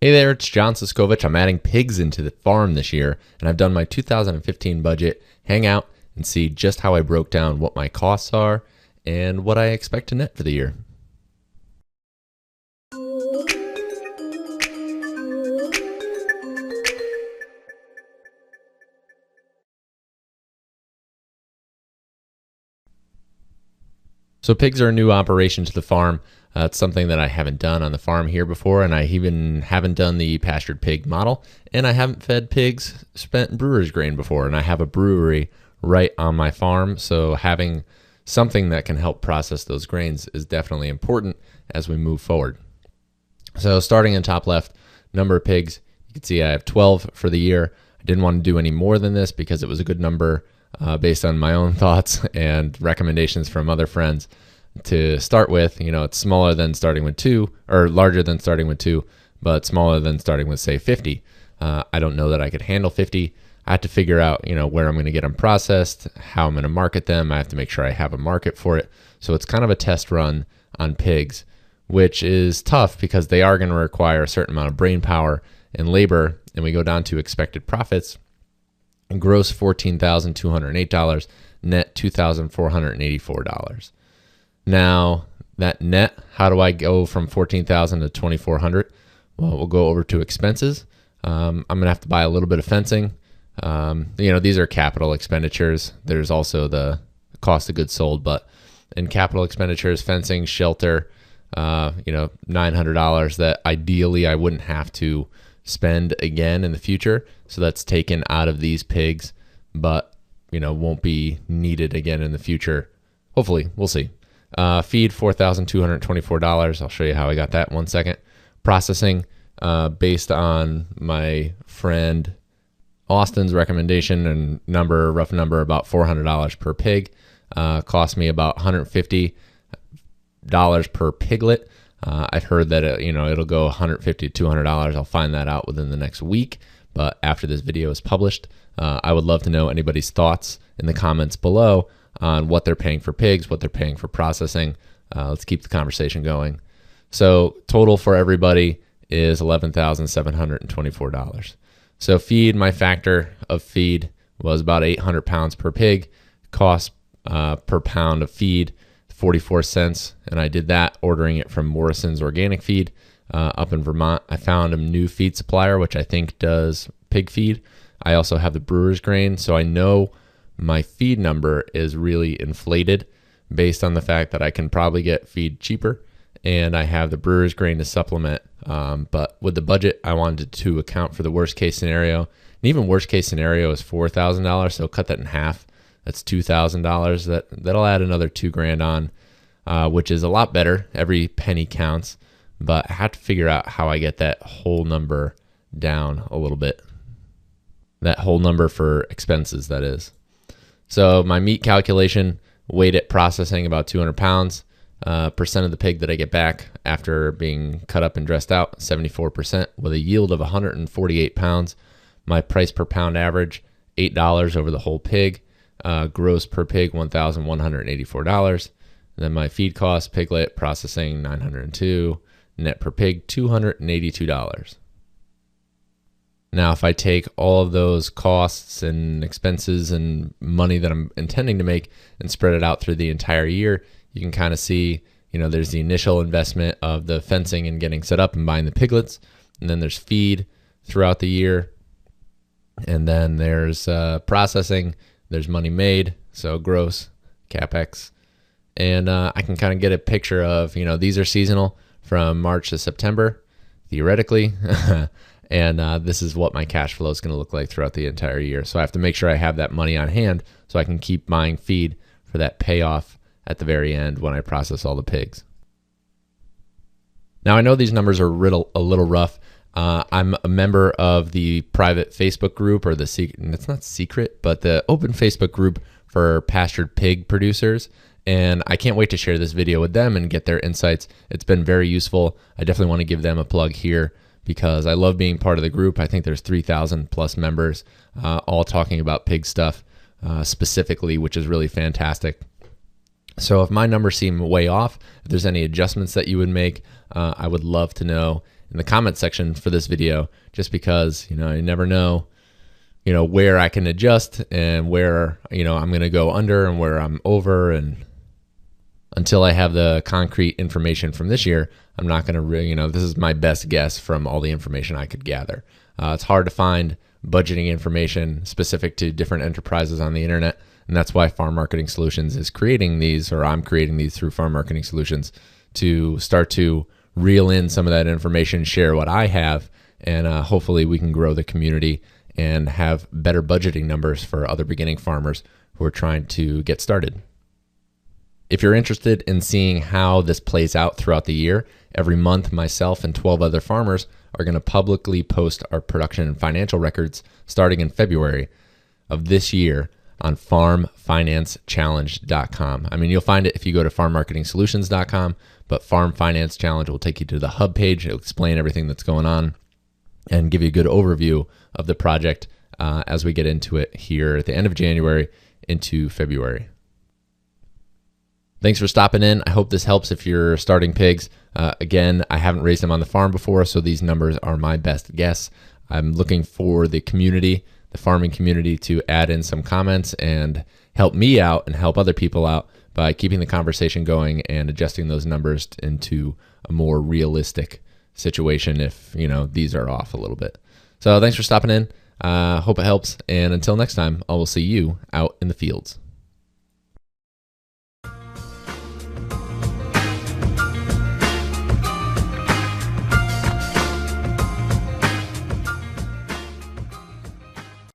Hey there, it's John Siskovich. I'm adding pigs into the farm this year, and I've done my 2015 budget, hang out, and see just how I broke down what my costs are and what I expect to net for the year. So pigs are a new operation to the farm. It's something that I haven't done on the farm here before, and I even haven't done the pastured pig model, and I haven't fed pigs spent brewer's grain before, and I have a brewery right on my farm, so having something that can help process those grains is definitely important as we move forward. So starting in top left, number of pigs, you can see I have 12 for the year. I didn't want to do any more than this because it was a good number based on my own thoughts and recommendations from other friends. To start with, it's smaller than starting with 2, or larger than starting with 2, but smaller than starting with, say, 50. I don't know that I could handle 50. I have to figure out, where I'm going to get them processed, how I'm going to market them. I have to make sure I have a market for it. So it's kind of a test run on pigs, which is tough because they are going to require a certain amount of brain power and labor. And we go down to expected profits. Gross $14,208, net $2,484. Now, that net, how do I go from $14,000 to $2,400? Well, we'll go over to expenses. I'm going to have to buy a little bit of fencing. These are capital expenditures. There's also the cost of goods sold, but in capital expenditures, fencing, shelter, $900 that ideally I wouldn't have to spend again in the future. So that's taken out of these pigs, but, won't be needed again in the future. Hopefully, we'll see. Feed, $4,224. I'll show you how I got that in 1 second. Processing, based on my friend Austin's recommendation and rough number, about $400 per pig. Cost me about $150 per piglet. I've heard that it'll go $150 to $200. I'll find that out within the next week. But after this video is published, I would love to know anybody's thoughts in the comments below on what they're paying for pigs, what they're paying for processing. Let's keep the conversation going. So total for everybody is $11,724. So feed, my factor of feed was about 800 pounds per pig. Cost per pound of feed, 44 cents. And I did that ordering it from Morrison's Organic Feed up in Vermont. I found a new feed supplier, which I think does pig feed. I also have the brewer's grain, so I know my feed number is really inflated based on the fact that I can probably get feed cheaper, and I have the brewer's grain to supplement. But with the budget, I wanted to account for the worst case scenario. And even worst case scenario is $4,000, so cut that in half. That's $2,000. That'll add another $2,000 on, which is a lot better. Every penny counts, but I have to figure out how I get that whole number down a little bit. That whole number for expenses, that is. So my meat calculation, weighed at processing about 200 pounds. Percent of the pig that I get back after being cut up and dressed out, 74%, with a yield of 148 pounds. My price per pound average, $8 over the whole pig. Gross per pig, $1,184. Then my feed cost, piglet, processing, $902. Net per pig, $282. Now, if I take all of those costs and expenses and money that I'm intending to make and spread it out through the entire year, you can kind of see, there's the initial investment of the fencing and getting set up and buying the piglets. And then there's feed throughout the year. And then there's processing. There's money made, so gross, CapEx. And I can kind of get a picture of, these are seasonal from March to September, theoretically. And this is what my cash flow is going to look like throughout the entire year. So I have to make sure I have that money on hand so I can keep buying feed for that payoff at the very end when I process all the pigs. Now, I know these numbers are a little rough. I'm a member of the private Facebook group, or it's not secret, but the open Facebook group for pastured pig producers. And I can't wait to share this video with them and get their insights. It's been very useful. I definitely want to give them a plug here, because I love being part of the group. I think there's 3,000 plus members, all talking about pig stuff specifically, which is really fantastic. So if my numbers seem way off, if there's any adjustments that you would make, I would love to know in the comment section for this video, just because, you never know, where I can adjust and where, I'm going to go under and where I'm over. And until I have the concrete information from this year, I'm not going to really, this is my best guess from all the information I could gather. It's hard to find budgeting information specific to different enterprises on the internet. And that's why Farm Marketing Solutions is creating these, or I'm creating these through Farm Marketing Solutions, to start to reel in some of that information, share what I have, and hopefully we can grow the community and have better budgeting numbers for other beginning farmers who are trying to get started. If you're interested in seeing how this plays out throughout the year, every month myself and 12 other farmers are going to publicly post our production and financial records starting in February of this year on farmfinancechallenge.com. I mean, you'll find it if you go to farmmarketingsolutions.com, but Farm Finance Challenge will take you to the hub page. It'll explain everything that's going on and give you a good overview of the project as we get into it here at the end of January into February. Thanks for stopping in. I hope this helps if you're starting pigs. Again, I haven't raised them on the farm before, so these numbers are my best guess. I'm looking for the community, the farming community, to add in some comments and help me out and help other people out by keeping the conversation going and adjusting those numbers into a more realistic situation if, these are off a little bit. So thanks for stopping in. Hope it helps. And until next time, I will see you out in the fields.